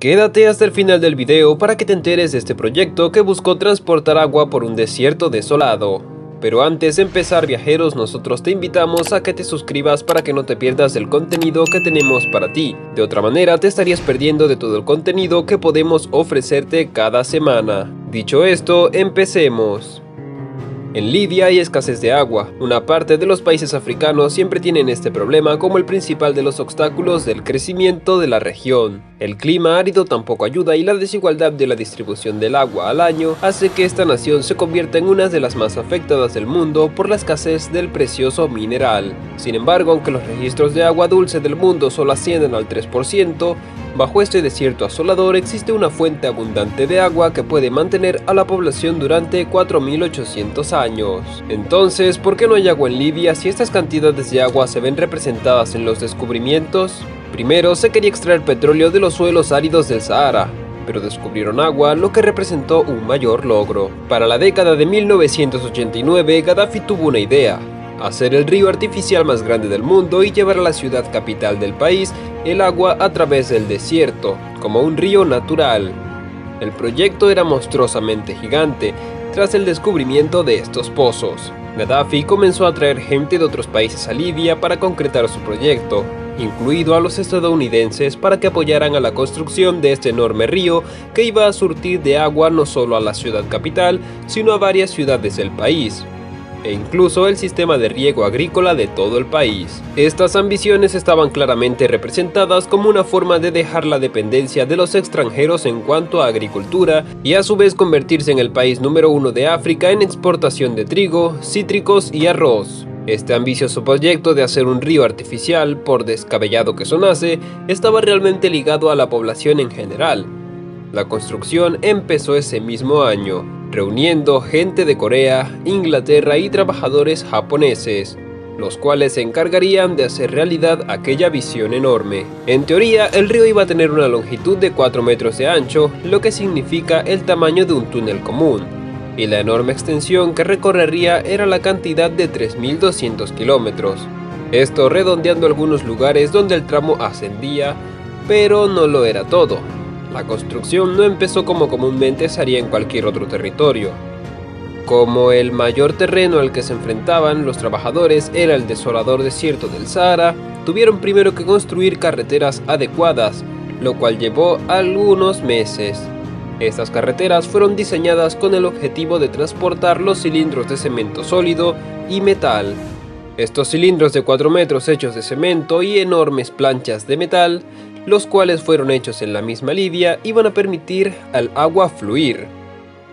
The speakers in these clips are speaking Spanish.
Quédate hasta el final del video para que te enteres de este proyecto que buscó transportar agua por un desierto desolado. Pero antes de empezar, viajeros, nosotros te invitamos a que te suscribas para que no te pierdas del contenido que tenemos para ti. De otra manera te estarías perdiendo de todo el contenido que podemos ofrecerte cada semana. Dicho esto, empecemos. En Libia hay escasez de agua. Una parte de los países africanos siempre tienen este problema como el principal de los obstáculos del crecimiento de la región. El clima árido tampoco ayuda y la desigualdad de la distribución del agua al año hace que esta nación se convierta en una de las más afectadas del mundo por la escasez del precioso mineral. Sin embargo, aunque los registros de agua dulce del mundo solo ascienden al 3%, bajo este desierto asolador existe una fuente abundante de agua que puede mantener a la población durante 4800 años. Entonces, ¿por qué no hay agua en Libia si estas cantidades de agua se ven representadas en los descubrimientos? Primero, se quería extraer petróleo de los suelos áridos del Sahara, pero descubrieron agua, lo que representó un mayor logro. Para la década de 1989, Gaddafi tuvo una idea: hacer el río artificial más grande del mundo y llevar a la ciudad capital del país el agua a través del desierto, como un río natural. El proyecto era monstruosamente gigante tras el descubrimiento de estos pozos. Gaddafi comenzó a traer gente de otros países a Libia para concretar su proyecto, incluido a los estadounidenses, para que apoyaran a la construcción de este enorme río que iba a surtir de agua no solo a la ciudad capital, sino a varias ciudades del país, e incluso el sistema de riego agrícola de todo el país. Estas ambiciones estaban claramente representadas como una forma de dejar la dependencia de los extranjeros en cuanto a agricultura y a su vez convertirse en el país número 1 de África en exportación de trigo, cítricos y arroz. Este ambicioso proyecto de hacer un río artificial, por descabellado que sonase, estaba realmente ligado a la población en general. La construcción empezó ese mismo año, reuniendo gente de Corea, Inglaterra y trabajadores japoneses, los cuales se encargarían de hacer realidad aquella visión enorme. En teoría, el río iba a tener una longitud de 4 metros de ancho, lo que significa el tamaño de un túnel común, y la enorme extensión que recorrería era la cantidad de 3200 kilómetros. Esto redondeando algunos lugares donde el tramo ascendía, pero no lo era todo. La construcción no empezó como comúnmente se haría en cualquier otro territorio. Como el mayor terreno al que se enfrentaban los trabajadores era el desolador desierto del Sahara, tuvieron primero que construir carreteras adecuadas, lo cual llevó algunos meses. Estas carreteras fueron diseñadas con el objetivo de transportar los cilindros de cemento sólido y metal. Estos cilindros de 4 metros hechos de cemento y enormes planchas de metal, los cuales fueron hechos en la misma Libia, iban a permitir al agua fluir.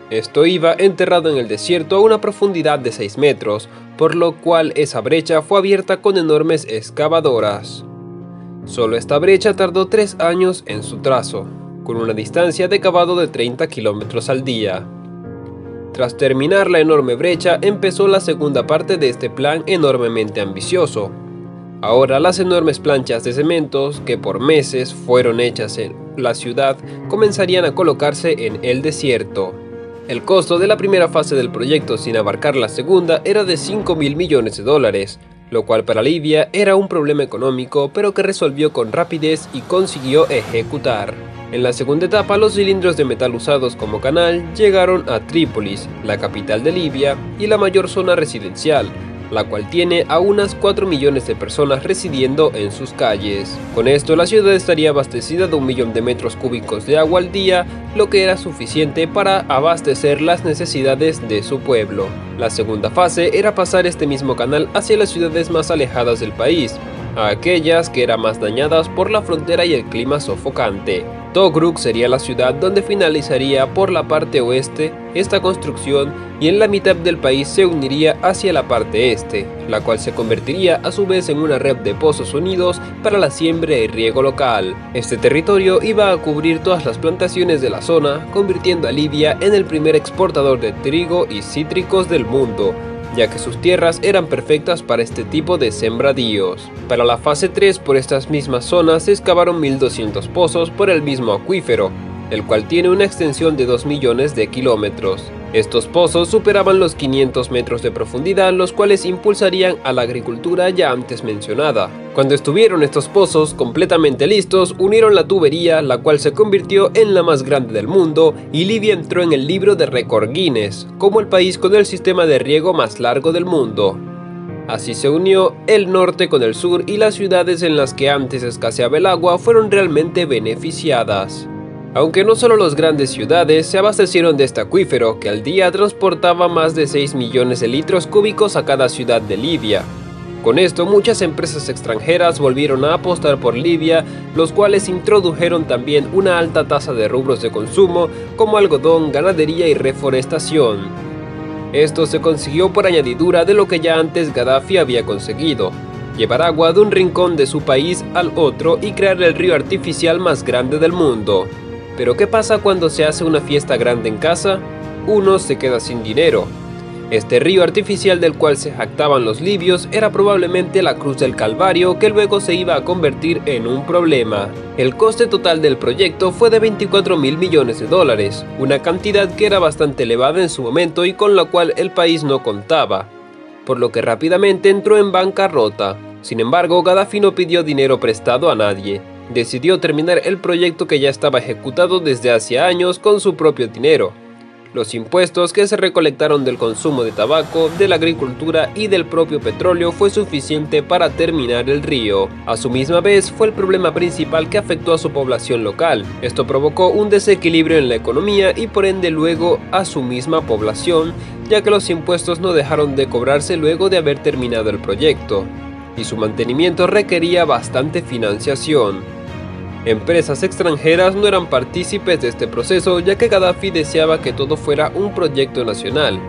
Esto iba enterrado en el desierto a una profundidad de 6 metros, por lo cual esa brecha fue abierta con enormes excavadoras. Solo esta brecha tardó 3 años en su trazo, con una distancia de cavado de 30 kilómetros al día. Tras terminar la enorme brecha, empezó la segunda parte de este plan enormemente ambicioso. Ahora las enormes planchas de cementos, que por meses fueron hechas en la ciudad, comenzarían a colocarse en el desierto. El costo de la primera fase del proyecto, sin abarcar la segunda, era de 5.000 millones de dólares, lo cual para Libia era un problema económico, pero que resolvió con rapidez y consiguió ejecutar. En la segunda etapa, los cilindros de metal usados como canal llegaron a Trípolis, la capital de Libia y la mayor zona residencial, la cual tiene a unas 4 millones de personas residiendo en sus calles. Con esto, la ciudad estaría abastecida de 1 millón de metros cúbicos de agua al día, lo que era suficiente para abastecer las necesidades de su pueblo. La segunda fase era pasar este mismo canal hacia las ciudades más alejadas del país, a aquellas que eran más dañadas por la frontera y el clima sofocante. Tobruk sería la ciudad donde finalizaría por la parte oeste esta construcción y en la mitad del país se uniría hacia la parte este, la cual se convertiría a su vez en una red de pozos unidos para la siembra y riego local. Este territorio iba a cubrir todas las plantaciones de la zona, convirtiendo a Libia en el primer exportador de trigo y cítricos del mundo, ya que sus tierras eran perfectas para este tipo de sembradíos. Para la fase 3, por estas mismas zonas se excavaron 1200 pozos por el mismo acuífero, el cual tiene una extensión de 2 millones de kilómetros. Estos pozos superaban los 500 metros de profundidad, los cuales impulsarían a la agricultura ya antes mencionada. Cuando estuvieron estos pozos completamente listos, unieron la tubería, la cual se convirtió en la más grande del mundo, y Libia entró en el libro de récord Guinness, como el país con el sistema de riego más largo del mundo. Así se unió el norte con el sur y las ciudades en las que antes escaseaba el agua fueron realmente beneficiadas. Aunque no solo las grandes ciudades se abastecieron de este acuífero, que al día transportaba más de 6 millones de litros cúbicos a cada ciudad de Libia. Con esto, muchas empresas extranjeras volvieron a apostar por Libia, los cuales introdujeron también una alta tasa de rubros de consumo, como algodón, ganadería y reforestación. Esto se consiguió por añadidura de lo que ya antes Gaddafi había conseguido: llevar agua de un rincón de su país al otro y crear el río artificial más grande del mundo. Pero ¿qué pasa cuando se hace una fiesta grande en casa? Uno se queda sin dinero. Este río artificial del cual se jactaban los libios era probablemente la Cruz del Calvario, que luego se iba a convertir en un problema. El coste total del proyecto fue de 24.000 millones de dólares, una cantidad que era bastante elevada en su momento y con la cual el país no contaba, por lo que rápidamente entró en bancarrota. Sin embargo, Gaddafi no pidió dinero prestado a nadie. Decidió terminar el proyecto que ya estaba ejecutado desde hace años con su propio dinero. Los impuestos que se recolectaron del consumo de tabaco, de la agricultura y del propio petróleo fue suficiente para terminar el río. A su misma vez fue el problema principal que afectó a su población local. Esto provocó un desequilibrio en la economía y por ende luego a su misma población, ya que los impuestos no dejaron de cobrarse luego de haber terminado el proyecto, y su mantenimiento requería bastante financiación. Empresas extranjeras no eran partícipes de este proceso, ya que Gaddafi deseaba que todo fuera un proyecto nacional.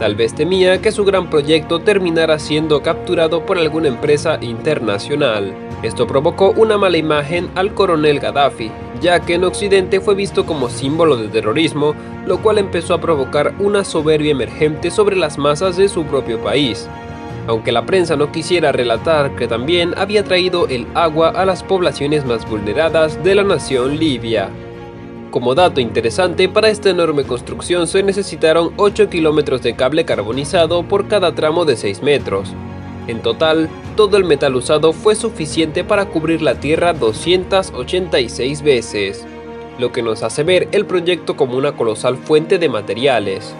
Tal vez temía que su gran proyecto terminara siendo capturado por alguna empresa internacional. Esto provocó una mala imagen al coronel Gaddafi, ya que en Occidente fue visto como símbolo de terrorismo, lo cual empezó a provocar una soberbia emergente sobre las masas de su propio país. Aunque la prensa no quisiera relatar que también había traído el agua a las poblaciones más vulneradas de la nación libia. Como dato interesante, para esta enorme construcción se necesitaron 8 kilómetros de cable carbonizado por cada tramo de 6 metros. En total, todo el metal usado fue suficiente para cubrir la tierra 286 veces, lo que nos hace ver el proyecto como una colosal fuente de materiales.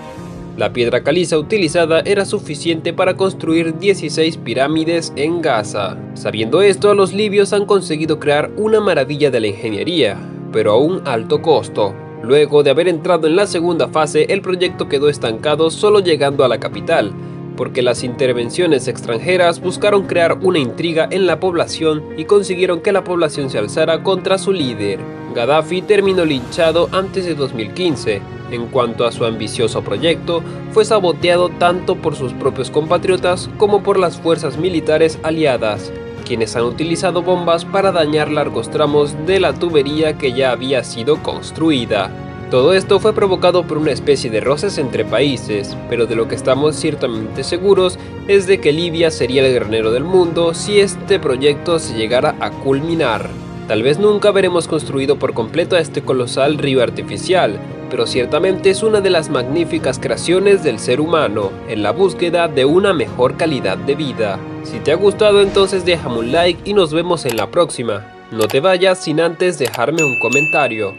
La piedra caliza utilizada era suficiente para construir 16 pirámides en Gaza. Sabiendo esto, los libios han conseguido crear una maravilla de la ingeniería, pero a un alto costo. Luego de haber entrado en la segunda fase, el proyecto quedó estancado solo llegando a la capital, porque las intervenciones extranjeras buscaron crear una intriga en la población y consiguieron que la población se alzara contra su líder. Gaddafi terminó linchado antes de 2015. En cuanto a su ambicioso proyecto, fue saboteado tanto por sus propios compatriotas como por las fuerzas militares aliadas, quienes han utilizado bombas para dañar largos tramos de la tubería que ya había sido construida. Todo esto fue provocado por una especie de roces entre países, pero de lo que estamos ciertamente seguros es de que Libia sería el granero del mundo si este proyecto se llegara a culminar. Tal vez nunca veremos construido por completo a este colosal río artificial, pero ciertamente es una de las magníficas creaciones del ser humano, en la búsqueda de una mejor calidad de vida. Si te ha gustado, entonces déjame un like y nos vemos en la próxima. No te vayas sin antes dejarme un comentario.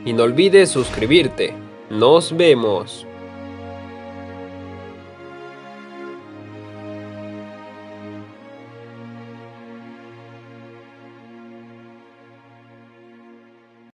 Y no olvides suscribirte. Nos vemos.